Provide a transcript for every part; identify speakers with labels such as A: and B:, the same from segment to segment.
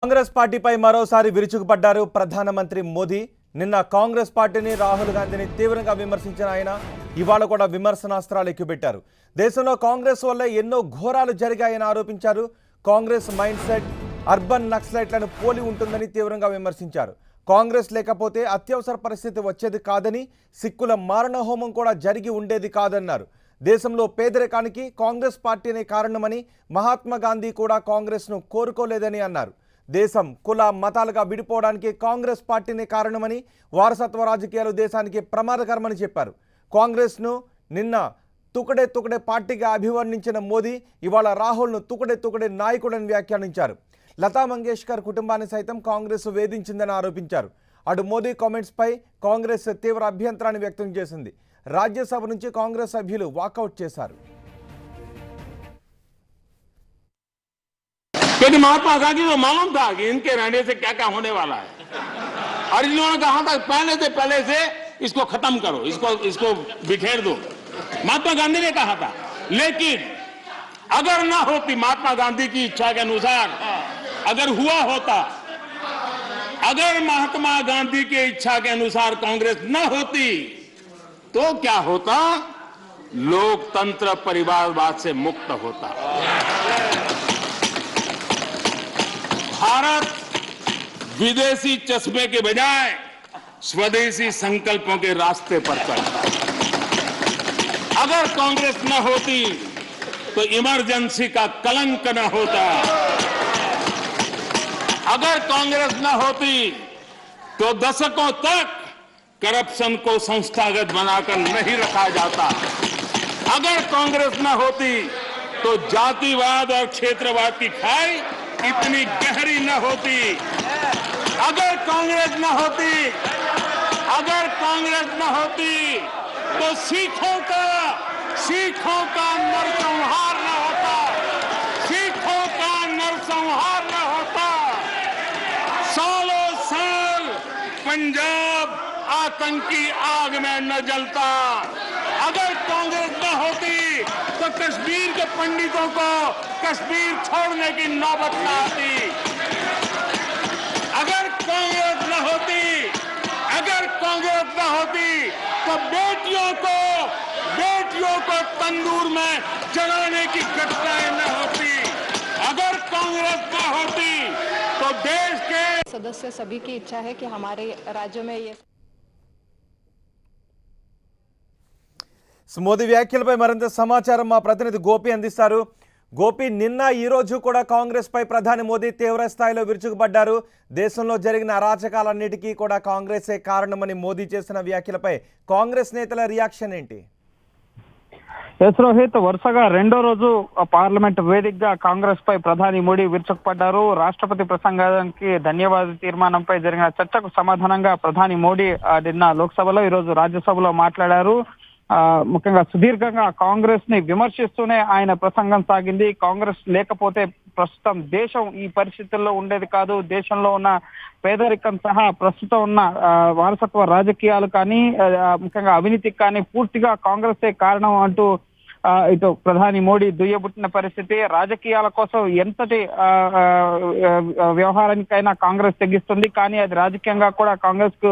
A: కాంగ్రెస్ పార్టీపై మరోసారి విరుచుకుపడ్డారు ప్రధానమంత్రి మోదీ. నిన్న కాంగ్రెస్ పార్టీని రాహుల్ గాంధీని తీవ్రంగా విమర్శించిన ఆయన ఇవాళ కూడా విమర్శనాస్త్రాలు ఎక్కుపెట్టారు. దేశంలో కాంగ్రెస్ వల్ల ఎన్నో ఘోరాలు జరిగాయని ఆరోపించారు. కాంగ్రెస్ మైండ్ సెట్ అర్బన్ నక్సలైట్లను పోలి ఉంటుందని తీవ్రంగా విమర్శించారు. కాంగ్రెస్ లేకపోతే అత్యవసర పరిస్థితి వచ్చేది కాదని, సిక్కుల మారణ హోమం కూడా జరిగి ఉండేది కాదన్నారు. దేశంలో పేదరికానికి కాంగ్రెస్ పార్టీనే కారణమని, మహాత్మా గాంధీ కూడా కాంగ్రెస్ను కోరుకోలేదని అన్నారు. దేశం కుల మతాలుగా విడిపోవడానికి కాంగ్రెస్ పార్టీనే కారణమని, వారసత్వ రాజకీయాలు దేశానికి ప్రమాదకరమని చెప్పారు. కాంగ్రెస్ను నిన్న తుకడే పార్టీగా అభివర్ణించిన మోదీ ఇవాళ రాహుల్ను తుకడే నాయకుడని వ్యాఖ్యానించారు. లతా మంగేష్కర్ కుటుంబాన్ని సైతం కాంగ్రెస్ వేధించిందని ఆరోపించారు. అటు మోదీ కామెంట్స్పై కాంగ్రెస్ తీవ్ర అభ్యంతరాన్ని వ్యక్తం చేసింది. రాజ్యసభ నుంచి కాంగ్రెస్ సభ్యులు వాకౌట్ చేశారు.
B: क्योंकि महात्मा गांधी को मालूम था कि इनके रहने से क्या क्या होने वाला है, और इन्होंने कहा था पहले से इसको खत्म करो, इसको बिखेर दो। महात्मा गांधी ने कहा था, लेकिन अगर ना होती महात्मा गांधी की इच्छा के अनुसार, अगर हुआ होता, अगर महात्मा गांधी की इच्छा के अनुसार कांग्रेस न होती तो क्या होता? लोकतंत्र परिवारवाद से मुक्त होता। भारत विदेशी चश्मे के बजाय स्वदेशी संकल्पों के रास्ते पर चलता। अगर कांग्रेस न होती तो इमरजेंसी का कलंक न होता। अगर कांग्रेस न होती तो दशकों तक करप्शन को संस्थागत बनाकर नहीं रखा जाता। अगर कांग्रेस न होती तो जातिवाद और क्षेत्रवाद की खाई इतनी गहरी न होती। अगर कांग्रेस न होती तो सिखों का नरसंहार न होता। सिखों का नरसंहार न होता। सालों साल पंजाब आतंकी आग में न जलता। अगर कांग्रेस न होती तो कश्मीर के पंडितों को कश्मीर छोड़ने की नौबत न आती। अगर कांग्रेस न होती तो बेटियों को तंदूर में जलाने की घटनाएं न होती। अगर कांग्रेस न होती तो देश के
C: सदस्य सभी की इच्छा है कि हमारे राज्य में ये
A: మోదీ వ్యాఖ్యలపై మరింత సమాచారం మా ప్రతినిధి గోపి అందిస్తారు. గోపి, నిన్న ఈ రోజు కూడా కాంగ్రెస్ పై ప్రధాని మోదీ తీవ్ర స్థాయిలో విరుచుకుపడ్డారు. దేశంలో జరిగిన అరాచకాలన్నిటికీ కూడా కాంగ్రెసే కారణమని మోదీ చేసిన వ్యాఖ్యలపై కాంగ్రెస్ నేతల రియాక్షన్ ఏంటి?
D: ఎస్ రోహిత్, వరుసగా రెండో రోజు పార్లమెంట్ వేదికగా కాంగ్రెస్ పై ప్రధాని మోడీ విరుచుకుపడ్డారు. రాష్ట్రపతి ప్రసంగానికి ధన్యవాద తీర్మానంపై జరిగిన చర్చకు సమాధానంగా ప్రధాని మోడీ నిన్న లోక్సభలో, ఈరోజు రాజ్యసభలో మాట్లాడారు. ముఖ్యంగా సుదీర్ఘంగా కాంగ్రెస్ ని విమర్శిస్తూనే ఆయన ప్రసంగం సాగింది. కాంగ్రెస్ లేకపోతే ప్రస్తుతం దేశం ఈ పరిస్థితుల్లో ఉండేది కాదు. దేశంలో ఉన్న పేదరికం సహా ప్రస్తుతం ఉన్న వారసత్వ రాజకీయాలు కానీ, ముఖ్యంగా అవినీతికి కానీ పూర్తిగా కాంగ్రెసే కారణం అంటూ ఇటు ప్రధాని మోడీ దుయ్యబుట్టిన పరిస్థితి. రాజకీయాల కోసం ఎంతటి వ్యవహారానికైనా కాంగ్రెస్ తెగిస్తుంది, కానీ అది రాజకీయంగా కూడా కాంగ్రెస్ కు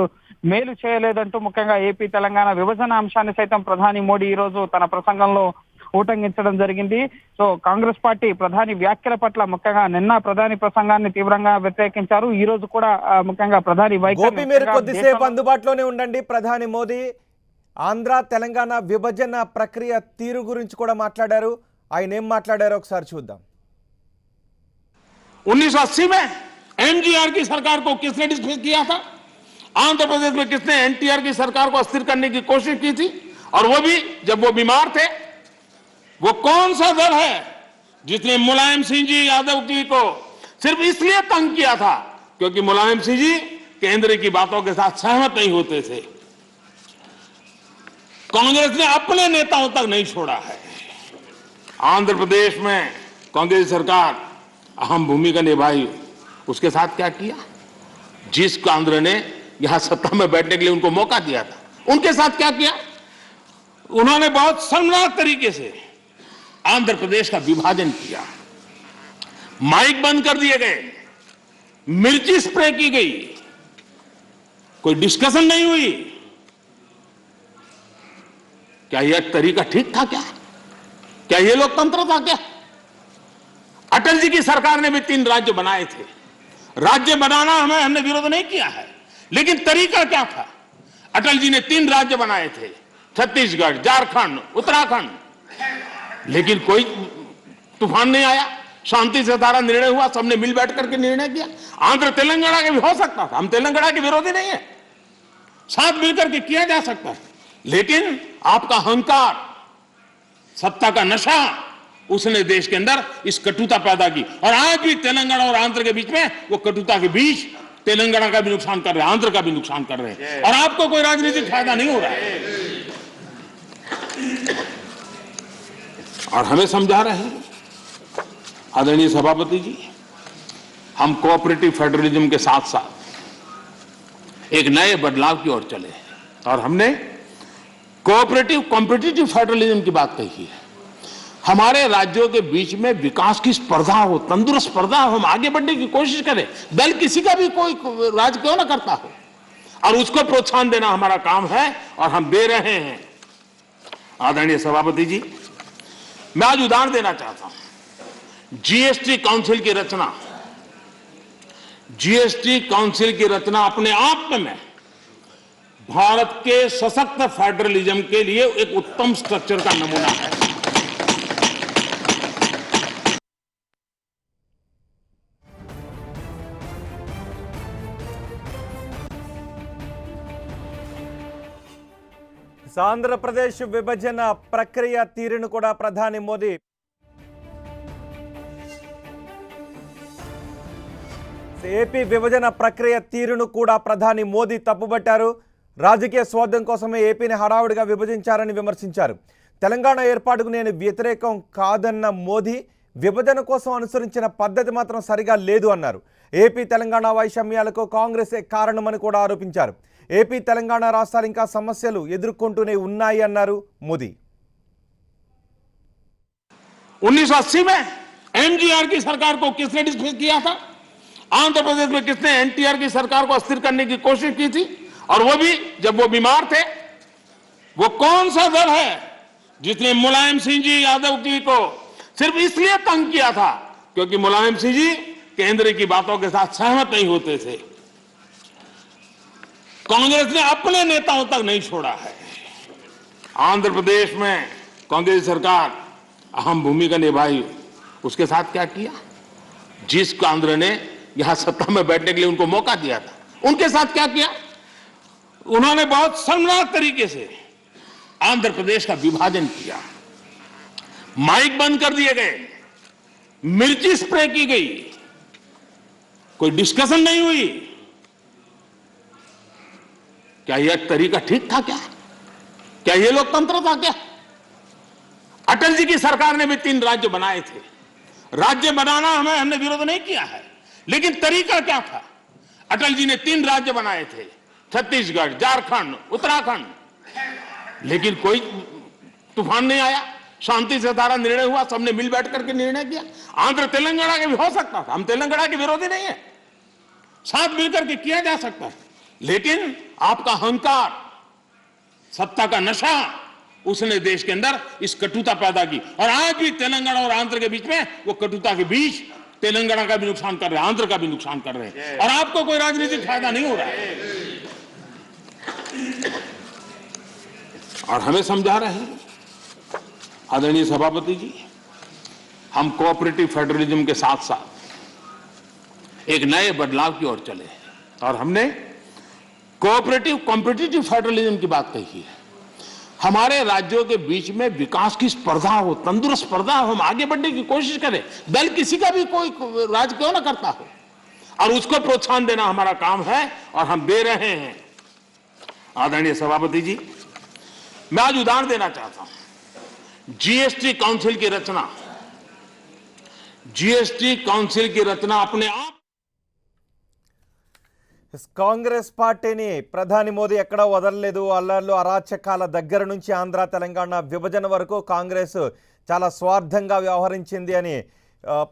D: మేలు చేయలేదంటూ ముఖ్యంగా ఏపీ తెలంగాణ విభజన అంశాన్ని సైతం ప్రధాని మోడీ ఈ రోజు తన ప్రసంగంలో ఊటంకించడం జరిగింది. సో కాంగ్రెస్ పార్టీ ప్రధాని వ్యాఖ్యల పట్ల ముఖ్యంగా నిన్న ప్రధాని ప్రసంగాన్ని తీవ్రంగా వ్యతిరేకించారు. ఈ రోజు కూడా ముఖ్యంగా ప్రధాని
A: మీరు కొద్దిసేపు అందుబాటులోనే ఉండండి. ప్రధాని మోదీ ఆంధ్ర తెలంగాణ విభజన ప్రక్రియ తీరు గురించి కూడా మాట్లాడారు. ఆయన ఏం మాట్లాడారో ఒకసారి చూద్దాం.
B: 1980 में एमजीआर की सरकार को किसने डिसमिस किया था? आंध्र प्रदेश में किसने एनटीआर की सरकार को अस्थिर करने की कोशिश की थी? और वो भी जब वो बीमार थे। वो कौन सा दल है जिसने मुलायम सिंह जी यादव जी को सिर्फ इसलिए तंग किया था क्योंकि मुलायम सिंह जी केंद्र की बातों के साथ सहमत नहीं होते थे? कांग्रेस ने अपने नेताओं तक नहीं छोड़ा है। आंध्र प्रदेश में कांग्रेस सरकार अहम भूमिका निभाई। उसके साथ क्या किया? जिस आंध्र ने यहां सत्ता में बैठने के लिए उनको मौका दिया था, उनके साथ क्या किया? उन्होंने बहुत शर्मनाक तरीके से आंध्र प्रदेश का विभाजन किया। माइक बंद कर दिए गए, मिर्ची स्प्रे की गई, कोई डिस्कशन नहीं हुई। क्या यह तरीका ठीक था? क्या यह लोकतंत्र था? क्या अटल जी की सरकार ने भी 3 राज्य बनाए थे। राज्य बनाना हमने विरोध नहीं किया है, लेकिन तरीका क्या था? अटल जी ने 3 राज्य बनाए थे, छत्तीसगढ़, झारखंड, उत्तराखंड, लेकिन कोई तूफान नहीं आया। शांति से सारा निर्णय हुआ, सबने मिल बैठ करके निर्णय किया। आंध्र तेलंगाना के भी हो सकता था, हम तेलंगाना के विरोधी नहीं है, साथ मिलकर के किया जा सकता है, लेकिन आपका अहंकार, सत्ता का नशा, उसने देश के अंदर इस कटुता पैदा की। और आज भी तेलंगाना और आंध्र के बीच में वो कटुता के बीच तेलंगाना का भी नुकसान कर रहे हैं, आंध्र का भी नुकसान कर रहे हैं, और आपको कोई राजनीतिक फायदा नहीं हो रहा है। और हमें समझा रहे हैं आदरणीय सभापति जी, हम कोऑपरेटिव फेडरलिज्म के साथ साथ एक नए बदलाव की ओर चले और हमने कोऑपरेटिव कॉम्पिटिटिव फेडरलिज्म की बात कही है। हमारे राज्यों के बीच में विकास की स्पर्धा हो, तंदुरुस्त स्पर्धा हो, हम आगे बढ़ने की कोशिश करें, दल किसी का भी कोई राज क्यों ना करता हो, और उसको प्रोत्साहन देना हमारा काम है और हम दे रहे हैं। आदरणीय सभापति जी, मैं आज उदाहरण देना चाहता हूं। जीएसटी काउंसिल की रचना, जीएसटी काउंसिल की रचना अपने आप में भारत के सशक्त फेडरलिज्म के लिए एक उत्तम स्ट्रक्चर का नमूना है।
A: ఆంధ్రప్రదేశ్ విభజన ప్రక్రియ తీరును కూడా ప్రధాని మోదీ ఏపీ విభజన ప్రక్రియ తీరును కూడా ప్రధాని మోదీ తప్పుబట్టారు. రాజకీయ స్వార్థం కోసమే ఏపీని హడావుడిగా విభజించారని విమర్శించారు. తెలంగాణ ఏర్పాటుకు నేను వ్యతిరేకం కాదన్న మోదీ విభజన కోసం అనుసరించిన పద్ధతి మాత్రం సరిగా లేదు అన్నారు. ఏపీ తెలంగాణ వైషమ్యాలకు కాంగ్రెసే కారణమని కూడా ఆరోపించారు. ఏపీ తెలంగాణ రాష్ట్రాలు ఇంకా సమస్యలు ఎదుర్కొంటూనే ఉన్నాయి అన్నారు మోదీ.
B: 1980 में एमजीआर की सरकार को किसने डिसमिस किया था? आंध्र प्रदेश में किसने एनटीआर की सरकार को अस्थिर करने की कोशिश की थी? और वो भी जब वो बीमार थे। वो कौन सा दल है जिसने मुलायम सिंह जी यादव जी को सिर्फ इसलिए तंग किया था क्योंकि मुलायम सिंह जी केंद्र की बातों के साथ सहमत नहीं होते थे? कांग्रेस ने अपने नेताओं तक नहीं छोड़ा है। आंध्र प्रदेश में कांग्रेस सरकार अहम भूमिका निभाई। उसके साथ क्या किया? जिस आंध्र ने यहां सत्ता में बैठने के लिए उनको मौका दिया था, उनके साथ क्या किया? उन्होंने बहुत शर्मनाक तरीके से आंध्र प्रदेश का विभाजन किया। माइक बंद कर दिए गए, मिर्ची स्प्रे की गई, कोई डिस्कशन नहीं हुई। क्या यह तरीका ठीक था? क्या यह लोकतंत्र था? क्या अटल जी की सरकार ने भी 3 राज्य बनाए थे। राज्य बनाना हमने विरोध नहीं किया है, लेकिन तरीका क्या था? अटल जी ने 3 राज्य बनाए थे, छत्तीसगढ़, झारखंड, उत्तराखंड, लेकिन कोई तूफान नहीं आया। शांति से सारा निर्णय हुआ, सबने मिल बैठ करके निर्णय किया। आंध्र तेलंगाना के भी हो सकता था, हम तेलंगाना के विरोधी नहीं है, साथ मिलकर के किया जा सकता है, लेकिन आपका अहंकार, सत्ता का नशा, उसने देश के अंदर इस कटुता पैदा की। और आज भी तेलंगाना और आंध्र के बीच में वो कटुता के बीच तेलंगाना का भी नुकसान कर रहे हैं, आंध्र का भी नुकसान कर रहे हैं, और आपको कोई राजनीतिक फायदा नहीं हो रहा है। और हमें समझा रहे हैं आदरणीय सभापति जी, हम कोऑपरेटिव फेडरलिज्म के साथ साथ एक नए बदलाव की ओर चले और हमने कोऑपरेटिव कॉम्पिटिटिव फेडरलिज्म की बात कही है। हमारे राज्यों के बीच में विकास की स्पर्धा हो, तंदुरुस्त स्पर्धा हो, हम आगे बढ़ने की कोशिश करें, दल किसी का भी कोई राज क्यों ना करता हो, और उसको प्रोत्साहन देना हमारा काम है और हम दे रहे हैं। आदरणीय सभापति जी, मैं आज उदाहरण देना चाहता हूं। जीएसटी काउंसिल की रचना, जीएसटी काउंसिल की रचना अपने आप
A: కాంగ్రెస్ పార్టీని ప్రధాని మోదీ ఎక్కడా వదలలేదు. అల్లర్లు అరాచకాల దగ్గర నుంచి ఆంధ్ర తెలంగాణ విభజన వరకు కాంగ్రెస్ చాలా స్వార్థంగా వ్యవహరించింది అని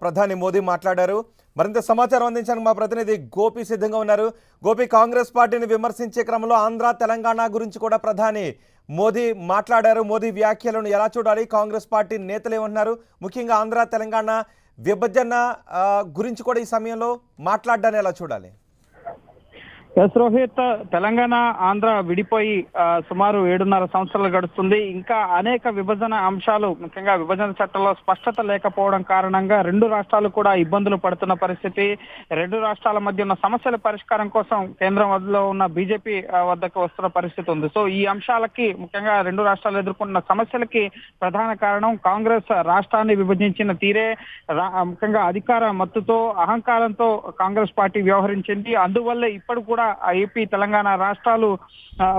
A: ప్రధాని మోదీ మాట్లాడారు. మరింత సమాచారం అందించడానికి మా ప్రతినిధి గోపి సిద్ధంగా ఉన్నారు. గోపి, కాంగ్రెస్ పార్టీని విమర్శించే క్రమంలో ఆంధ్ర తెలంగాణ గురించి కూడా ప్రధాని మోదీ మాట్లాడారు. మోదీ వ్యాఖ్యలను ఎలా చూడాలి? కాంగ్రెస్ పార్టీ నేతలు ఏమంటున్నారు? ముఖ్యంగా ఆంధ్ర తెలంగాణ విభజన గురించి కూడా ఈ సమయంలో మాట్లాడడాన్ని ఎలా చూడాలి?
D: ఎస్ రోహిత్, తెలంగాణ ఆంధ్ర విడిపోయి సుమారు 7.5 సంవత్సరాలు గడుస్తుంది. ఇంకా అనేక విభజన అంశాలు, ముఖ్యంగా విభజన చట్టంలో స్పష్టత లేకపోవడం కారణంగా రెండు రాష్ట్రాలు కూడా ఇబ్బందులు పడుతున్న పరిస్థితి. రెండు రాష్ట్రాల మధ్య ఉన్న సమస్యల పరిష్కారం కోసం కేంద్రం వద్దలో ఉన్న బీజేపీ వద్దకు వస్తున్న పరిస్థితి ఉంది. సో ఈ అంశాలకి, ముఖ్యంగా రెండు రాష్ట్రాలు ఎదుర్కొన్న సమస్యలకి ప్రధాన కారణం కాంగ్రెస్ రాష్ట్రాన్ని విభజించిన తీరే. ముఖ్యంగా అధికార మత్తుతో, అహంకారంతో కాంగ్రెస్ పార్టీ వ్యవహరించింది. అందువల్లే ఇప్పుడు కూడా ఏపీ తెలంగాణ రాష్ట్రాలు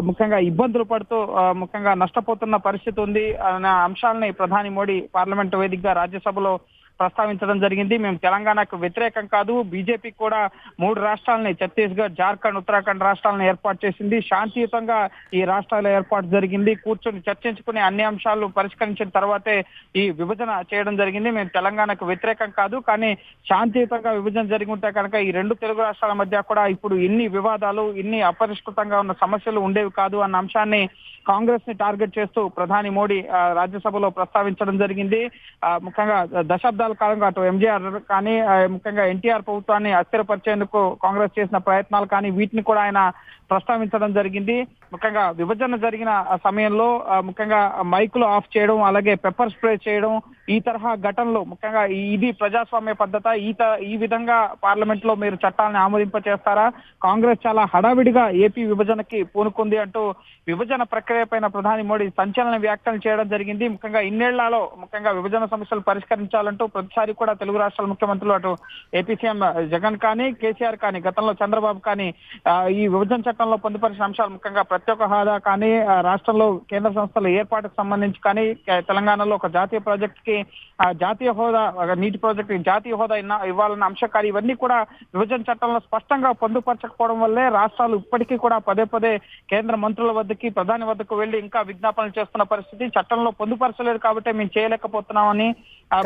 D: ముఖ్యంగా ఇబ్బందులు పడుతూ ముఖ్యంగా నష్టపోతున్న పరిస్థితి ఉంది అనే అంశాలని ప్రధాని మోడీ పార్లమెంటు వేదికగా రాజ్యసభలో ప్రస్తావించడం జరిగింది. మేము తెలంగాణకు వ్యతిరేకం కాదు, బీజేపీ కూడా 3 రాష్ట్రాలని, ఛత్తీస్గఢ్, జార్ఖండ్, ఉత్తరాఖండ్ రాష్ట్రాలను ఏర్పాటు చేసింది. శాంతియుతంగా ఈ రాష్ట్రాల ఏర్పాటు జరిగింది. కూర్చొని చర్చించుకుని అన్ని అంశాలు పరిష్కరించిన తర్వాతే ఈ విభజన చేయడం జరిగింది. మేము తెలంగాణకు వ్యతిరేకం కాదు, కానీ శాంతియుతంగా విభజన జరిగి ఉంటే కనుక ఈ రెండు తెలుగు రాష్ట్రాల మధ్య కూడా ఇప్పుడు ఇన్ని వివాదాలు, ఇన్ని అపరిష్కృతంగా ఉన్న సమస్యలు ఉండేవి కాదు అన్న అంశాన్ని కాంగ్రెస్ ని టార్గెట్ చేస్తూ ప్రధాని మోడీ రాజ్యసభలో ప్రస్తావించడం జరిగింది. ముఖ్యంగా దశాబ్దాల కాలంగా అటు ఎంజీఆర్ కానీ, ముఖ్యంగా ఎన్టీఆర్ ప్రభుత్వాన్ని అస్థిరపరిచేందుకు కాంగ్రెస్ చేసిన ప్రయత్నాలు కానీ, వీటిని కూడా ఆయన ప్రస్తావించడం జరిగింది. ముఖ్యంగా విభజన జరిగిన సమయంలో ముఖ్యంగా మైకులు ఆఫ్ చేయడం, అలాగే పెప్పర్ స్ప్రే చేయడం, ఈ తరహా ఘటనలు, ముఖ్యంగా ఇది ప్రజాస్వామ్య పద్ధత, ఈ విధంగా పార్లమెంట్ లో మీరు చట్టాలను ఆమోదింప చేస్తారా? కాంగ్రెస్ చాలా హడావిడిగా ఏపీ విభజనకి పూనుకుంది అంటూ విభజన ప్రక్రియ పైన ప్రధాని మోడీ సంచలన వ్యాఖ్యలు చేయడం జరిగింది. ముఖ్యంగా ఇన్నేళ్లలో ముఖ్యంగా విభజన సమస్యలు పరిష్కరించాలంటూ ప్రతిసారి కూడా తెలుగు రాష్ట్రాల ముఖ్యమంత్రులు, అటు ఏపీ సీఎం జగన్ కానీ, కేసీఆర్ కానీ, గతంలో చంద్రబాబు కానీ ఈ విభజన చట్టంలో పొందుపరిచిన అంశాలు, ముఖ్యంగా ప్రత్యేక హోదా కానీ, రాష్ట్రంలో కేంద్ర సంస్థల ఏర్పాటుకు సంబంధించి కానీ, తెలంగాణలో ఒక జాతీయ ప్రాజెక్ట్ కి జాతీయ హోదా, నీటి ప్రాజెక్ట్ జాతీయ హోదా ఇవ్వాలన్న అంశం కానీ, ఇవన్నీ కూడా విభజన చట్టంలో స్పష్టంగా పొందుపరచకపోవడం వల్లే రాష్ట్రాలు ఇప్పటికీ కూడా పదే పదే కేంద్ర మంత్రుల వద్దకి, ప్రధాని వద్దకు వెళ్లి ఇంకా విజ్ఞాపనలు చేస్తున్న పరిస్థితి. చట్టంలో పొందుపరచలేదు కాబట్టి మేము చేయలేకపోతున్నామని.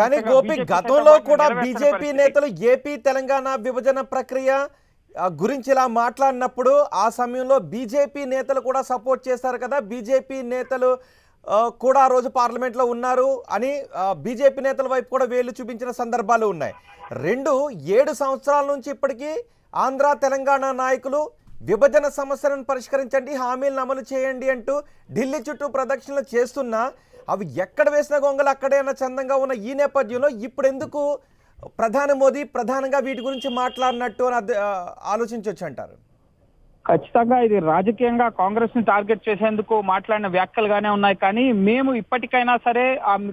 A: కానీ గోపి, గతంలో కూడా బీజేపీ నేతలు ఏపీ తెలంగాణ విభజన ప్రక్రియ గురించి ఇలా మాట్లాడినప్పుడు ఆ సమయంలో బీజేపీ నేతలు కూడా సపోర్ట్ చేశారు కదా. బీజేపీ నేతలు కూడా ఆ రోజు పార్లమెంట్లో ఉన్నారు అని బీజేపీ నేతల వైపు కూడా వేలు చూపించిన సందర్భాలు ఉన్నాయి. 7 సంవత్సరాల నుంచి ఇప్పటికీ ఆంధ్ర తెలంగాణ నాయకులు విభజన సమస్యలను పరిష్కరించండి, హామీలను అమలు చేయండి అంటూ ఢిల్లీ చుట్టూ ప్రదక్షిణలు చేస్తున్నా అవి ఎక్కడ వేసిన గొంగలు అక్కడే అన్న చందంగా ఉన్న ఈ నేపథ్యంలో ఇప్పుడు ఎందుకు ప్రధాని మోదీ ప్రధానంగా వీటి గురించి మాట్లాడినట్టు అని ఆలోచించవచ్చు అంటారు?
D: ఖచ్చితంగా ఇది రాజకీయంగా కాంగ్రెస్ ని టార్గెట్ చేసేందుకు మాట్లాడిన వ్యాఖ్యలుగానే ఉన్నాయి. కానీ మేము ఇప్పటికైనా సరే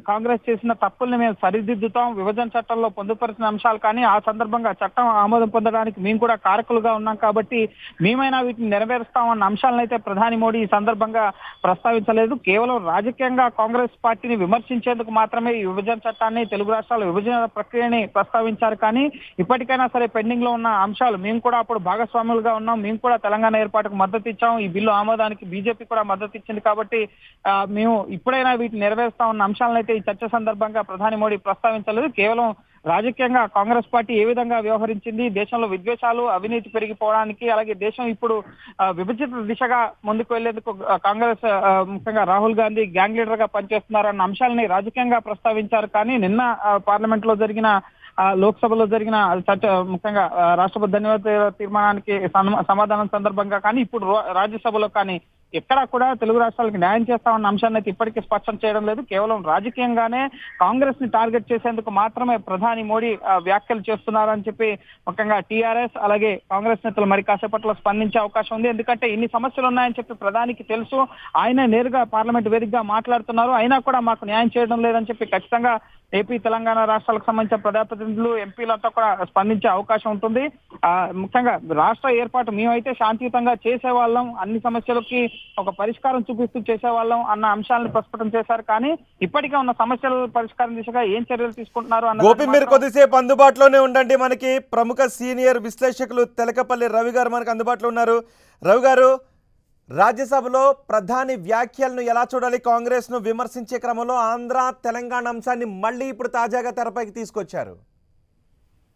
D: కాంగ్రెస్ చేసిన తప్పుల్ని మేము సరిదిద్దుతాం. విభజన చట్టంలో పొందుపరిచిన అంశాలు కానీ, ఆ సందర్భంగా చట్టం ఆమోదం పొందడానికి మేము కూడా కారకులుగా ఉన్నాం కాబట్టి మేమైనా వీటిని నెరవేరుస్తాం అన్న అంశాలను అయితే ప్రధాని మోడీ ఈ సందర్భంగా ప్రస్తావించలేదు. కేవలం రాజకీయంగా కాంగ్రెస్ పార్టీని విమర్శించేందుకు మాత్రమే ఈ విభజన చట్టాన్ని, తెలుగు రాష్ట్రాల విభజన ప్రక్రియని ప్రస్తావించారు. కానీ ఇప్పటికైనా సరే పెండింగ్ లో ఉన్న అంశాలు, మేము కూడా అప్పుడు భాగస్వాములుగా ఉన్నాం, మేము కూడా తెలంగాణ ఏర్పాటుకు మద్దతు ఇచ్చాం, ఈ బిల్లు ఆమోదానికి బీజేపీ కూడా మద్దతు ఇచ్చింది కాబట్టి మేము ఇప్పుడైనా వీటిని నెరవేరుస్తామన్న అంశాలను అయితే ఈ చర్చ సందర్భంగా ప్రధాని మోడీ ప్రస్తావించలేదు. కేవలం రాజకీయంగా కాంగ్రెస్ పార్టీ ఏ విధంగా వ్యవహరించింది, దేశంలో విద్వేషాలు, అవినీతి పెరిగిపోవడానికి, అలాగే దేశం ఇప్పుడు విభజిత దిశగా ముందుకు వెళ్లేందుకు కాంగ్రెస్ ముఖ్యంగా రాహుల్ గాంధీ గ్యాంగ్ లీడర్ గా పనిచేస్తున్నారన్న అంశాలని రాజకీయంగా ప్రస్తావించారు. కానీ నిన్న పార్లమెంట్ లో జరిగిన, లోక్సభలో జరిగిన చర్చ, ముఖ్యంగా రాష్ట్రపతి ధన్యవాద తీర్మానానికి సమాధానం సందర్భంగా కానీ, ఇప్పుడు రాజ్యసభలో కానీ ఎక్కడా కూడా తెలుగు రాష్ట్రాలకు న్యాయం చేస్తామన్న అంశాన్ని అయితే ఇప్పటికీ స్పష్టం చేయడం లేదు. కేవలం రాజకీయంగానే కాంగ్రెస్ ని టార్గెట్ చేసేందుకు మాత్రమే ప్రధాని మోడీ వ్యాఖ్యలు చేస్తున్నారని చెప్పి ముఖ్యంగా టీఆర్ఎస్ అలాగే కాంగ్రెస్ నేతలు మరి కాసేపట్లో స్పందించే అవకాశం ఉంది. ఎందుకంటే ఇన్ని సమస్యలు ఉన్నాయని చెప్పి ప్రధానికి తెలుసు, ఆయన నేరుగా పార్లమెంట్ వేదికగా మాట్లాడుతున్నారు, అయినా కూడా మాకు న్యాయం చేయడం లేదని చెప్పి ఖచ్చితంగా ఏపీ తెలంగాణ రాష్ట్రాలకు సంబంధించిన ప్రజాప్రతినిధులు, ఎంపీలంతా కూడా స్పందించే అవకాశం ఉంటుంది. ముఖ్యంగా రాష్ట్ర ఏర్పాటు మేమైతే శాంతియుతంగా చేసేవాళ్ళం, అన్ని సమస్యలకి ఒక పరిష్కారం చూపిస్తూ చేసేవాళ్ళం అన్న అంశాలను ప్రస్ఫుటం చేశారు. కానీ ఇప్పటికే ఉన్న సమస్యల పరిష్కారం దిశగా ఏం చర్యలు తీసుకుంటున్నారు అన్న
A: గోపి, మీరు కొద్దిసేపు అందుబాటులోనే ఉండండి. మనకి ప్రముఖ సీనియర్ విశ్లేషకులు తెలకపల్లి రవి గారు మనకు అందుబాటులో ఉన్నారు. రవి గారు, రాజ్యసభలో ప్రధాని వ్యాఖ్యలను ఎలా చూడాలి? కాంగ్రెస్ ను విమర్శించే క్రమంలో ఆంధ్ర తెలంగాణ అంశాన్ని మళ్ళీ ఇప్పుడు తాజాగా తెరపైకి తీసుకొచ్చారు.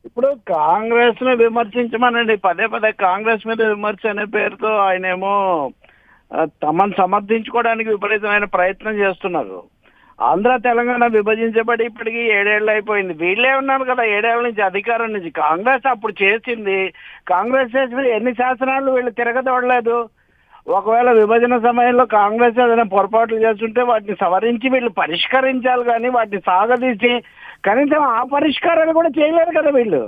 E: ఇప్పుడు కాంగ్రెస్ ను విమర్శించమనండి, పదే పదే కాంగ్రెస్ మీద విమర్శ అనే పేరుతో ఆయనేమో తమను సమర్థించుకోవడానికి విపరీతమైన ప్రయత్నం చేస్తున్నారు. ఆంధ్ర తెలంగాణ విభజించబడి ఇప్పటికి 7 ఏళ్ళు అయిపోయింది. వీళ్ళే ఉన్నారు కదా 7 ఏళ్ల నుంచి అధికారం నుంచి. కాంగ్రెస్ అప్పుడు చేసింది, కాంగ్రెస్ చేసిన ఎన్ని శాసనాలు వీళ్ళు తిరగదోడలేదు. ఒకవేళ విభజన సమయంలో కాంగ్రెస్ ఏదైనా పొరపాట్లు చేస్తుంటే వాటిని సవరించి వీళ్ళు పరిష్కరించాలి, కానీ వాటిని సాగదీసి కనీసం ఆ పరిష్కారాలు కూడా చేయలేరు కదా వీళ్ళు.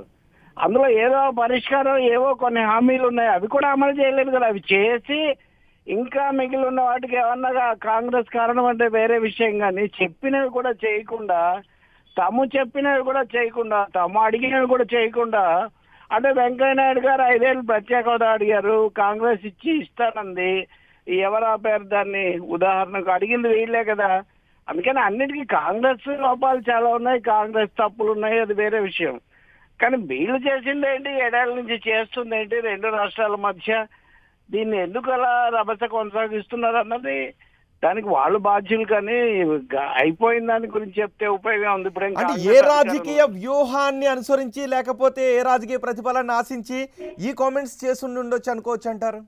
E: అందులో ఏదో పరిష్కారం, ఏవో కొన్ని హామీలు ఉన్నాయి, అవి కూడా అమలు చేయలేదు కదా. అవి చేసి ఇంకా మిగిలి ఉన్న వాటికి ఏమన్నా కాంగ్రెస్ కారణం అంటే వేరే విషయం, కానీ చెప్పినవి కూడా చేయకుండా, తాము చెప్పినవి కూడా చేయకుండా, తాము అడిగినవి కూడా చేయకుండా, అంటే వెంకయ్య నాయుడు గారు 5 ఏళ్ళు ప్రత్యేక హోదా అడిగారు, కాంగ్రెస్ ఇస్తానంది. ఎవరు ఆపారు దాన్ని? ఉదాహరణకు అడిగింది వీళ్ళే కదా. అందుకని అన్నిటికీ కాంగ్రెస్ లోపాలు చాలా ఉన్నాయి, కాంగ్రెస్ తప్పులు ఉన్నాయి, అది వేరే విషయం. కానీ వీళ్ళు చేసింది ఏంటి? 7 ఏళ్ల నుంచి చేస్తుంది ఏంటి? 2 రాష్ట్రాల మధ్య దీన్ని ఎందుకు అలా రభస కొనసాగిస్తున్నారు అన్నది దానికి వాళ్ళు బాధ్యులు. కానీ అయిపోయిన దాని గురించి చెప్తే ఉపయోగం ఉంది. ఇప్పుడు
A: అంటే ఏ రాజకీయ వ్యూహాన్ని అనుసరించి లేకపోతే ఏ రాజకీయ ప్రతిఫలాన్ని ఆశించి ఈ కామెంట్స్ చేసి ఉండొచ్చు అనుకోవచ్చు అంటారు?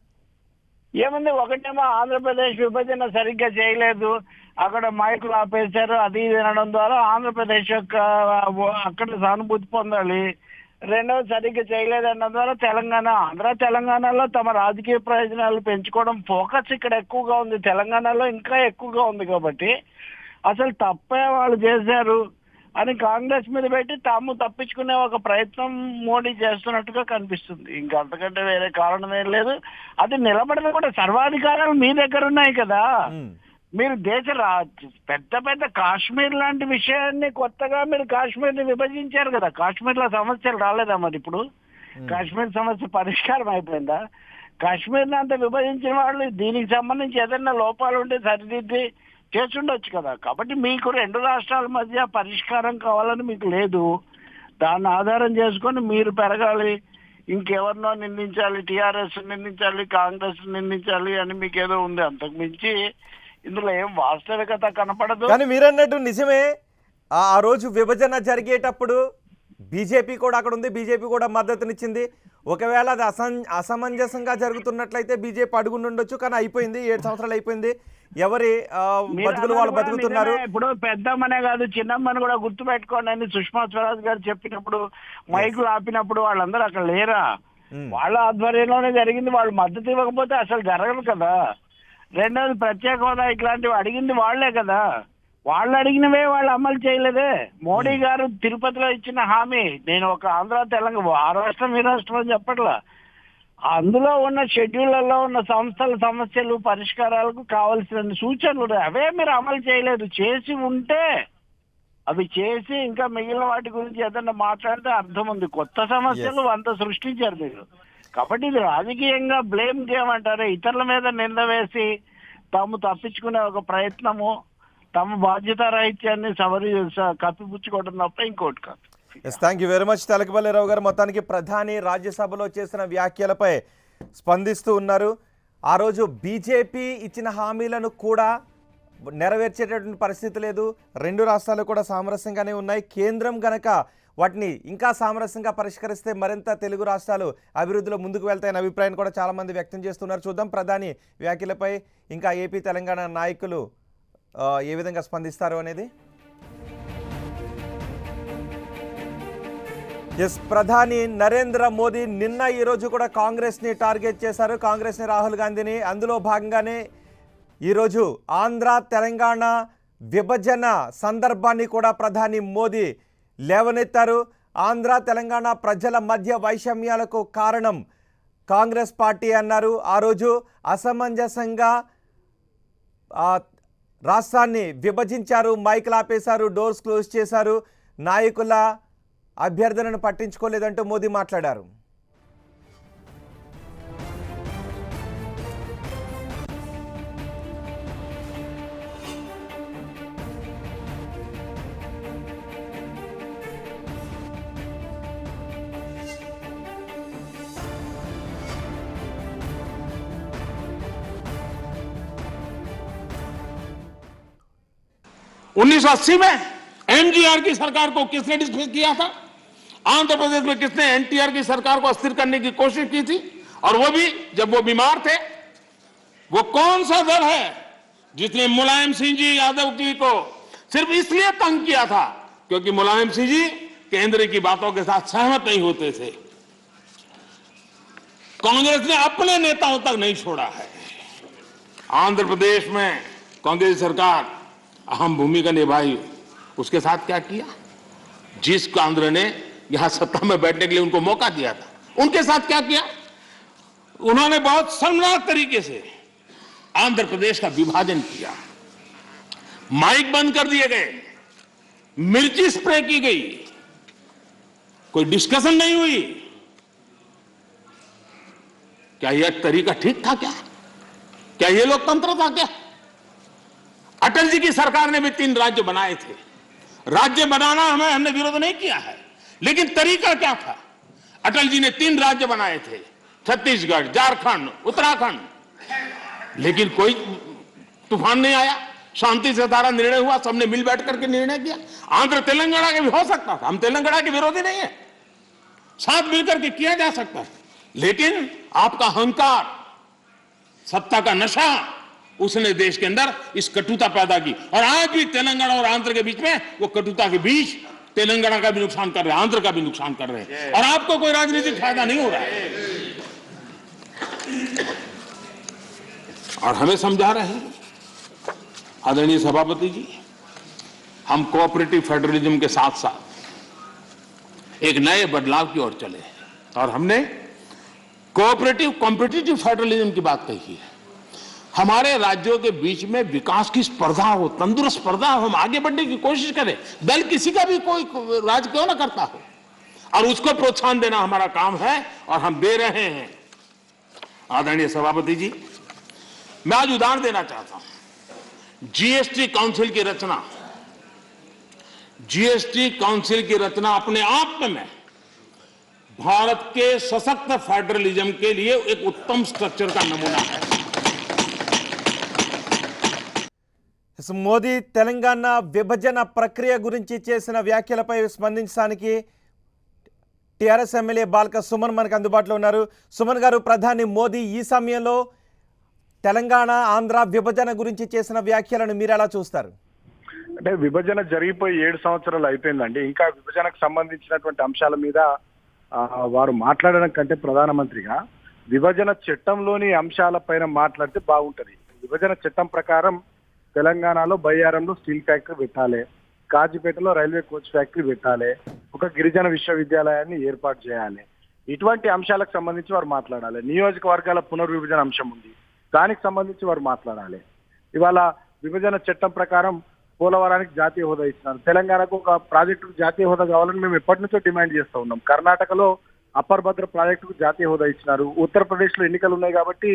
E: ఏముంది, ఒకటేమో ఆంధ్రప్రదేశ్ విభజన సరిగ్గా చేయలేదు, అక్కడ మైకులు ఆపేశారు, అది వినడం ద్వారా ఆంధ్రప్రదేశ్ యొక్క అక్కడ సానుభూతి పొందాలి. రెండవది, సరిగ్గా చేయలేదన్న ద్వారా ఆంధ్ర తెలంగాణలో తమ రాజకీయ ప్రయోజనాలు పెంచుకోవడం ఫోకస్ ఇక్కడ ఎక్కువగా ఉంది, తెలంగాణలో ఇంకా ఎక్కువగా ఉంది. కాబట్టి అసలు తప్పే వాళ్ళు చేశారు అని కాంగ్రెస్ మీద పెట్టి తాము తప్పించుకునే ఒక ప్రయత్నం మోడీ చేస్తున్నట్టుగా కనిపిస్తుంది. ఇంకా అంతకంటే వేరే కారణం ఏం లేదు. అది నిలబడదు కూడా. సర్వాధికారాలు మీ దగ్గర ఉన్నాయి కదా. మీరు పెద్ద పెద్ద కాశ్మీర్ లాంటి విషయాన్ని కొత్తగా మీరు కాశ్మీర్ ని విభజించారు కదా. కాశ్మీర్ లో సమస్యలు రాలేదా మరి? ఇప్పుడు కాశ్మీర్ సమస్య పరిష్కారం అయిపోయిందా? కాశ్మీర్ అంతా విభజించిన వాళ్ళు దీనికి సంబంధించి ఏదైనా లోపాలు ఉంటే సరిదిద్ది చేస్తుండొచ్చు కదా. కాబట్టి మీకు 2 రాష్ట్రాల మధ్య పరిష్కారం కావాలని మీకు లేదు. దాన్ని ఆధారం చేసుకొని మీరు పెరగాలి, ఇంకెవరినో నిందించాలి, టీఆర్ఎస్ నిందించాలి, కాంగ్రెస్ నిందించాలి అని మీకు ఏదో ఉంది. అంతకు మించి ఇందులో ఏం వాస్తవికత కనపడదు.
A: కానీ మీరన్నట్టు నిజమే, ఆ రోజు విభజన జరిగేటప్పుడు బీజేపీ కూడా అక్కడ ఉంది, బీజేపీ కూడా మద్దతునిచ్చింది. ఒకవేళ అది అసమంజసంగా జరుగుతున్నట్లయితే బీజేపీ అడుగుండొచ్చు, కానీ అయిపోయింది. 7 సంవత్సరాలు అయిపోయింది. ఎవరి బతుకులు వాళ్ళు బతుకుతున్నారు.
E: ఇప్పుడు పెద్దమ్మనే కాదు, చిన్నమ్మని కూడా గుర్తు పెట్టుకోండి అని సుష్మా స్వరాజ్ గారు చెప్పినప్పుడు, మైకులు ఆపినప్పుడు వాళ్ళందరూ అక్కడ లేరా? వాళ్ళ ఆధ్వర్యంలోనే జరిగింది. వాళ్ళు మద్దతు ఇవ్వకపోతే అసలు జరగదు కదా. రెండోది, ప్రత్యేక హోదా ఇట్లాంటివి అడిగింది వాళ్లే కదా. వాళ్ళు అడిగినవే వాళ్ళు అమలు చేయలేదే. మోడీ గారు తిరుపతిలో ఇచ్చిన హామీ, నేను ఒక ఆంధ్ర తెలంగాణ ఆ రాష్ట్రం ఈ రాష్ట్రం అని చెప్పట్లా, అందులో ఉన్న షెడ్యూళ్లలో ఉన్న సంస్థల సమస్యలు పరిష్కారాలకు కావలసిన సూచనలు అవే మీరు అమలు చేయలేదు. చేసి ఉంటే అవి చేసి ఇంకా మిగిలిన వాటి గురించి ఏదన్నా మాట్లాడితే అర్థం ఉంది. కొత్త సమస్యలు 100 సృష్టించారు మీరు. కాబట్టి ఇది రాజకీయంగా బ్లేమ్ గేమ్ అంటారే, ఇతరుల మీద నింద వేసి తాము తప్పించుకునే ఒక ప్రయత్నము, తమ బాధ్యత రాహిత్యాన్ని కప్పిపుచ్చుకోవడం తప్ప ఇంకోటి కాదు.
A: థ్యాంక్ యూ వెరీ మచ్ తలకపల్లిరావు గారు. మొత్తానికి ప్రధాని రాజ్యసభలో చేసిన వ్యాఖ్యలపై స్పందిస్తూ ఉన్నారు. ఆ రోజు బీజేపీ ఇచ్చిన హామీలను కూడా నెరవేర్చేటటువంటి పరిస్థితి లేదు. 2 రాష్ట్రాలు కూడా సామరస్యంగానే ఉన్నాయి. కేంద్రం గనక వాటిని ఇంకా సామరస్యంగా పరిష్కరిస్తే మరింత తెలుగు రాష్ట్రాలు అభివృద్ధిలో ముందుకు వెళ్తాయనే అభిప్రాయాన్ని కూడా చాలామంది వ్యక్తం చేస్తున్నారు. చూద్దాం ప్రధాని వ్యాఖ్యలపై ఇంకా ఏపీ తెలంగాణ నాయకులు ఏ విధంగా స్పందిస్తారు అనేది. ప్రధాని నరేంద్ర మోదీ నిన్న ఈరోజు కూడా కాంగ్రెస్ని టార్గెట్ చేశారు, కాంగ్రెస్ని, రాహుల్ గాంధీని. అందులో భాగంగానే ఈరోజు ఆంధ్ర తెలంగాణ విభజన సందర్భాన్ని కూడా ప్రధాని మోదీ లేవనెత్తారు. ఆంధ్ర తెలంగాణ ప్రజల మధ్య వైషమ్యాలకు కారణం కాంగ్రెస్ పార్టీ అన్నారు. ఆ రోజు అసమంజసంగా రాష్ట్రాన్ని విభజించారు, మైకులు ఆపేశారు, డోర్స్ క్లోజ్ చేశారు, నాయకుల అభ్యర్థనను పట్టించుకోలేదంటూ మోదీ మాట్లాడారు.
B: उन्नीस 1980 में एमजीआर की सरकार को किसने डिसमिस किया था? आंध्र प्रदेश में किसने एनटीआर की सरकार को अस्थिर करने की कोशिश की थी, और वो भी जब वो बीमार थे। वो कौन सा दल है जिसने मुलायम सिंह जी यादव जी को सिर्फ इसलिए तंग किया था क्योंकि मुलायम सिंह जी केंद्र की बातों के साथ सहमत नहीं होते थे। कांग्रेस ने अपने नेताओं तक नहीं छोड़ा है। आंध्र प्रदेश में कांग्रेस सरकार अहम भूमिका निभाई। उसके साथ क्या किया? जिस केंद्र ने यहां सत्ता में बैठने के लिए उनको मौका दिया था, उनके साथ क्या किया? उन्होंने बहुत शर्मनाक तरीके से आंध्र प्रदेश का विभाजन किया। माइक बंद कर दिए गए, मिर्ची स्प्रे की गई, कोई डिस्कशन नहीं हुई। क्या यह तरीका ठीक था? क्या यह लोकतंत्र था? क्या अटल जी की सरकार ने भी 3 राज्य बनाए थे। राज्य बनाना हमने विरोध नहीं किया है, लेकिन तरीका क्या था? अटल जी ने 3 राज्य बनाए थे, छत्तीसगढ़, झारखंड, उत्तराखंड, लेकिन कोई तूफान नहीं आया। शांति से सारा निर्णय हुआ, सबने मिल बैठ करके निर्णय किया। आंध्र तेलंगाना के भी हो सकता था, हम तेलंगाना के विरोधी नहीं है, साथ मिलकर के किया जा सकता है, लेकिन आपका अहंकार, सत्ता का नशा, उसने देश के अंदर इस कटुता पैदा की। और आज भी तेलंगाना और आंध्र के बीच में वो कटुता के बीच तेलंगाना का भी नुकसान कर रहे हैं, आंध्र का भी नुकसान कर रहे हैं, और आपको कोई राजनीतिक फायदा नहीं हो रहा है। और हमें समझा रहे हैं आदरणीय सभापति जी, हम कोऑपरेटिव फेडरलिज्म के साथ साथ एक नए बदलाव की ओर चले, और हमने कोऑपरेटिव कॉम्पिटिटिव फेडरलिज्म की बात कही है। हमारे राज्यों के बीच में विकास की स्पर्धा हो, तंदुरुस्त स्पर्धा हो, हम आगे बढ़ने की कोशिश करें, दल किसी का भी कोई राज्य क्यों ना करता हो, और उसको प्रोत्साहन देना हमारा काम है, और हम दे रहे हैं। आदरणीय सभापति जी, मैं आज उदाहरण देना चाहता हूं। जीएसटी काउंसिल की रचना, जीएसटी काउंसिल की रचना अपने आप में भारत के सशक्त फेडरलिज्म के लिए एक उत्तम स्ट्रक्चर का नमूना है।
A: మోదీ తెలంగాణ విభజన ప్రక్రియ గురించి చేసిన వ్యాఖ్యలపై స్పందించడానికి టీఆర్ఎస్ ఎమ్మెల్యే బాల్క సుమన్ మనకు అందుబాటులో ఉన్నారు. సుమన్ గారు, ప్రధాని మోదీ ఈ సమయంలో తెలంగాణ ఆంధ్ర విభజన గురించి చేసిన వ్యాఖ్యలను మీరు ఎలా చూస్తారు?
F: అంటే విభజన జరిగిపోయి 7 సంవత్సరాలు అయిపోయిందండి. ఇంకా విభజనకు సంబంధించినటువంటి అంశాల మీద వారు మాట్లాడడం కంటే ప్రధానమంత్రిగా విభజన చట్టంలోని అంశాలపైన మాట్లాడితే బాగుంటది. విభజన చట్టం ప్రకారం తెలంగాణలో బయ్యారంలో స్టీల్ ఫ్యాక్టరీ పెట్టాలి, కాజీపేటలో రైల్వే కోచ్ ఫ్యాక్టరీ పెట్టాలి, ఒక గిరిజన విశ్వవిద్యాలయాన్ని ఏర్పాటు చేయాలి. ఇటువంటి అంశాలకు సంబంధించి వారు మాట్లాడాలి. నియోజకవర్గాల పునర్విభజన అంశం ఉంది, దానికి సంబంధించి వారు మాట్లాడాలి. ఇవాళ విభజన చట్టం ప్రకారం పోలవరానికి జాతీయ హోదా ఇచ్చినారు. తెలంగాణకు ఒక ప్రాజెక్టుకు జాతీయ హోదా కావాలని మేము ఎప్పటి నుంచో డిమాండ్ చేస్తూ ఉన్నాం. కర్ణాటకలో అప్పర్ భద్ర ప్రాజెక్టుకు జాతీయ హోదా ఇచ్చినారు. ఉత్తరప్రదేశ్ లో ఎన్నికలు ఉన్నాయి కాబట్టి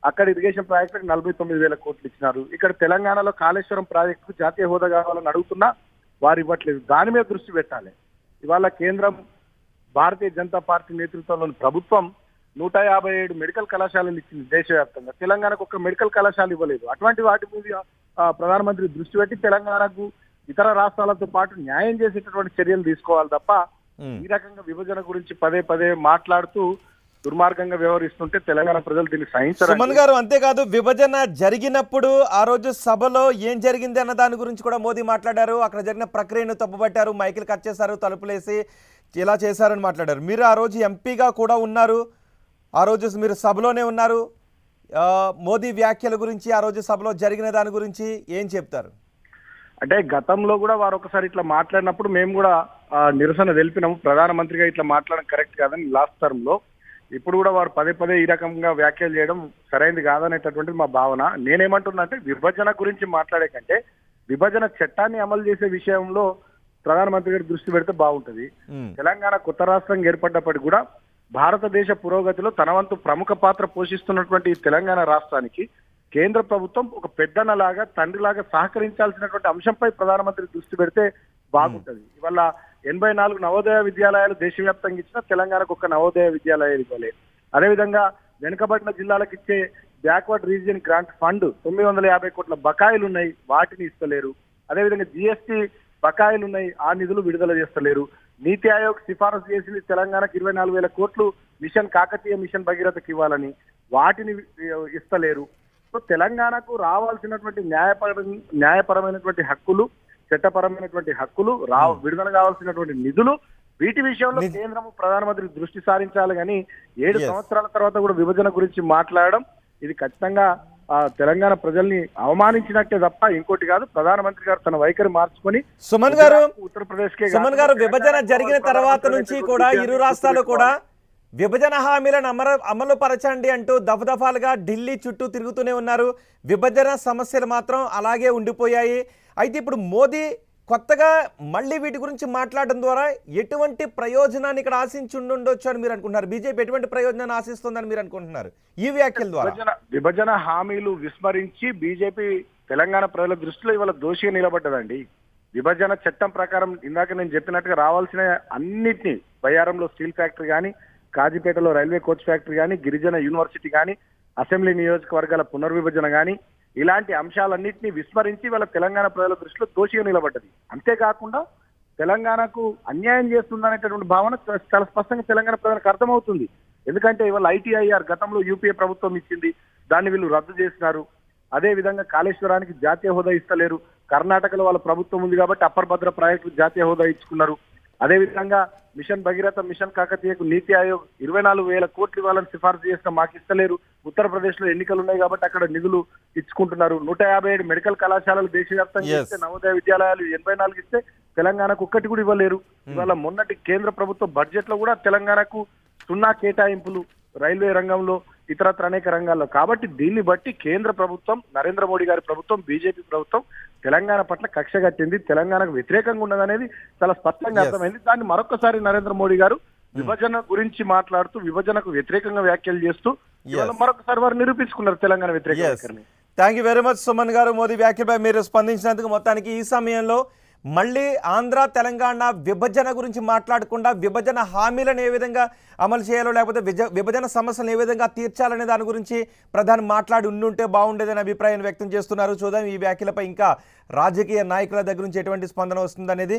F: అక్కడ ఇరిగేషన్ ప్రాజెక్టుకు 49,000 కోట్లు ఇచ్చినారు. ఇక్కడ తెలంగాణలో కాళేశ్వరం ప్రాజెక్టుకు జాతీయ హోదా కావాలని అడుగుతున్నా వారు ఇవ్వట్లేదు. దాని మీద దృష్టి పెట్టాలి. ఇవాళ కేంద్రం భారతీయ జనతా పార్టీ నేతృత్వంలోని ప్రభుత్వం 157 మెడికల్ కళాశాలలు ఇచ్చింది దేశవ్యాప్తంగా. తెలంగాణకు ఒక మెడికల్ కళాశాల ఇవ్వలేదు. అటువంటి వాటి మీద ప్రధానమంత్రి దృష్టి పెట్టి తెలంగాణకు ఇతర రాష్ట్రాలతో పాటు న్యాయం చేసేటటువంటి చర్యలు తీసుకోవాలి తప్ప ఈ రకంగా విభజన గురించి పదే పదే మాట్లాడుతూ దుర్మార్గంగా వ్యవహరిస్తుంటే తెలంగాణ ప్రజలు దీన్ని సహించరు.
A: సుమన్ గారు, అంతేకాదు విభజన జరిగినప్పుడు ఆ రోజు సభలో ఏం జరిగింది అన్న దాని గురించి కూడా మోదీ మాట్లాడారు. అక్కడ జరిగిన ప్రక్రియను తప్పుపట్టారు, మైకులు కట్ చేశారు, తలుపులేసి ఇలా చేశారని మాట్లాడారు. మీరు ఆ రోజు ఎంపీగా కూడా ఉన్నారు, ఆ రోజు మీరు సభలోనే ఉన్నారు. మోదీ వ్యాఖ్యల గురించి, ఆ రోజు సభలో జరిగిన దాని గురించి ఏం చెప్తారు?
F: అంటే గతంలో కూడా వారు ఒకసారి ఇట్లా మాట్లాడినప్పుడు మేము కూడా నిరసన తెలిపినాము. ప్రధానమంత్రిగా ఇట్లా మాట్లాడడం కరెక్ట్ కాదని లాస్ట్ టర్మ్ లో. ఇప్పుడు కూడా వారు పదే పదే ఈ రకంగా వ్యాఖ్యలు చేయడం సరైనది కాదనేటటువంటిది మా భావన. నేనేమంటున్నా అంటే విభజన గురించి మాట్లాడే కంటే విభజన చట్టాన్ని అమలు చేసే విషయంలో ప్రధానమంత్రి గారు దృష్టి పెడితే బాగుంటది. తెలంగాణ కొత్త రాష్ట్రంగా ఏర్పడ్డప్పటికీ కూడా భారతదేశ పురోగతిలో తన వంతు ప్రముఖ పాత్ర పోషిస్తున్నటువంటి తెలంగాణ రాష్ట్రానికి కేంద్ర ప్రభుత్వం ఒక పెద్దనలాగా, తండ్రిలాగా సహకరించాల్సినటువంటి అంశంపై ప్రధానమంత్రి దృష్టి పెడితే బాగుంటది. ఇవాళ 84 నవోదయ విద్యాలయాలు దేశవ్యాప్తంగా ఇచ్చిన తెలంగాణకు ఒక నవోదయ విద్యాలయాలు ఇవ్వలేదు. అదేవిధంగా వెనుకబడిన జిల్లాలకు ఇచ్చే బ్యాక్వర్డ్ రీజియన్ గ్రాంట్ ఫండ్ 950 కోట్ల బకాయిలు ఉన్నాయి, వాటిని ఇస్తలేరు. అదేవిధంగా జిఎస్టీ బకాయిలు ఉన్నాయి, ఆ నిధులు విడుదల చేస్తలేరు. నీతి ఆయోగ్ సిఫారసు చేసింది తెలంగాణకు 24,000 కోట్లు మిషన్ కాకతీయ మిషన్ భగీరథకి ఇవ్వాలని, వాటిని ఇస్తలేరు. సో తెలంగాణకు రావాల్సినటువంటి న్యాయపరమైనటువంటి హక్కులు, చట్టపరమైనటువంటి హక్కులు, విడుదల కావాల్సినటువంటి నిధులు, వీటి విషయంలో కేంద్రం ప్రధానమంత్రి దృష్టి సారించాలి. కానీ 7 సంవత్సరాల తర్వాత కూడా విభజన గురించి మాట్లాడడం ఇది ఖచ్చితంగా తెలంగాణ ప్రజల్ని అవమానించినట్టే తప్ప ఇంకోటి కాదు. ప్రధానమంత్రి గారు తన వైఖరి మార్చుకొని
A: సుమన్ గారు,
F: ఉత్తరప్రదేశ్
A: విభజన జరిగిన తర్వాత నుంచి కూడా ఇరు రాష్ట్రాలు కూడా విభజన హామీలను అమలు పరచండి అంటూ దఫదఫాలుగా ఢిల్లీ చుట్టూ తిరుగుతూనే ఉన్నారు. విభజన సమస్యలు మాత్రం అలాగే ఉండిపోయాయి. అయితే ఇప్పుడు మోదీ కొత్తగా మళ్ళీ వీటి గురించి మాట్లాడడం ద్వారా ఎటువంటి ప్రయోజనాన్ని ఇక్కడ ఆశించుండొచ్చు అని మీరు అనుకుంటున్నారు? బీజేపీ ఎటువంటి ప్రయోజనాన్ని ఆశిస్తుందని మీరు అనుకుంటున్నారు ఈ వ్యాఖ్యల ద్వారా?
F: విభజన హామీలు విస్మరించి బీజేపీ తెలంగాణ ప్రజల దృష్టిలో ఇవాళ దోషిగా నిలబడ్డదండి. విభజన చట్టం ప్రకారం ఇందాక నేను చెప్పినట్టుగా రావాల్సిన అన్నిటినీ, బయ్యారంలో స్టీల్ ఫ్యాక్టరీ కానీ, కాజీపేటలో రైల్వే కోచ్ ఫ్యాక్టరీ కానీ, గిరిజన యూనివర్సిటీ కానీ, అసెంబ్లీ నియోజకవర్గాల పునర్విభజన కానీ, ఇలాంటి అంశాలన్నింటినీ విస్మరించి వాళ్ళ తెలంగాణ ప్రజల దృష్టిలో దోషిగా నిలబడ్డది. అంతేకాకుండా తెలంగాణకు అన్యాయం చేస్తుందనేటటువంటి భావన చాలా స్పష్టంగా తెలంగాణ ప్రజలకు అర్థమవుతుంది. ఎందుకంటే ఇవాళ ఐటీఐఆర్ గతంలో యూపీఏ ప్రభుత్వం ఇచ్చింది, దాన్ని వీళ్ళు రద్దు చేసినారు. అదే విధంగా కాళేశ్వరానికి జాతీయ హోదా ఇస్తలేరు. కర్ణాటకలో వాళ్ళ ప్రభుత్వం ఉంది కాబట్టి అప్పర్ భద్ర ప్రాజెక్టు జాతీయ హోదా ఇచ్చుకున్నారు. అదేవిధంగా మిషన్ భగీరథ, మిషన్ కాకతీయకు నీతి ఆయోగ్ 24,000 కోట్లు ఇవ్వాలని సిఫార్సు చేసిన మాకు ఇస్తలేరు. ఉత్తరప్రదేశ్ లో ఎన్నికలు ఉన్నాయి కాబట్టి అక్కడ నిధులు ఇచ్చుకుంటున్నారు. 157 మెడికల్ కళాశాలలు దేశవ్యాప్తంగా ఇస్తే, నవోదయ విద్యాలయాలు 84 ఇస్తే తెలంగాణకు ఒక్కటి కూడా ఇవ్వలేరు. ఇవాళ మొన్నటి కేంద్ర ప్రభుత్వ బడ్జెట్ లో కూడా తెలంగాణకు 0 కేటాయింపులు రైల్వే రంగంలో, ఇతరత్ర అనేక రంగాల్లో. కాబట్టి దీన్ని బట్టి కేంద్ర ప్రభుత్వం, నరేంద్ర మోడీ గారి ప్రభుత్వం, బీజేపీ ప్రభుత్వం తెలంగాణ పట్ల కక్ష కట్టింది, తెలంగాణకు వ్యతిరేకంగా ఉన్నదనేది చాలా స్పష్టంగా అర్థమైంది. దాన్ని మరొకసారి నరేంద్ర మోడీ గారు విభజన గురించి మాట్లాడుతూ విభజనకు వ్యతిరేకంగా వ్యాఖ్యలు చేస్తూ ఇవాళ మరొకసారి వారు నిరూపించుకున్నారు తెలంగాణ వ్యతిరేక.
A: Thank you very much Suman గారు. మోదీ వ్యాఖ్యలపై మీరు స్పందించినందుకు. మొత్తానికి ఈ సమయంలో మళ్ళీ ఆంధ్ర తెలంగాణ విభజన గురించి మాట్లాడకుండా విభజన హామీలను ఏ విధంగా అమలు చేయాలో, లేకపోతే విభజన సమస్యలను ఏ విధంగా తీర్చాలనే దాని గురించి ప్రధాని మాట్లాడి ఉండుంటే బాగుండేదనే అభిప్రాయాన్ని వ్యక్తం చేస్తున్నారు. చూద్దాం ఈ వ్యాఖ్యలపై ఇంకా రాజకీయ నాయకుల దగ్గర నుంచి ఎటువంటి స్పందన వస్తుందనేది.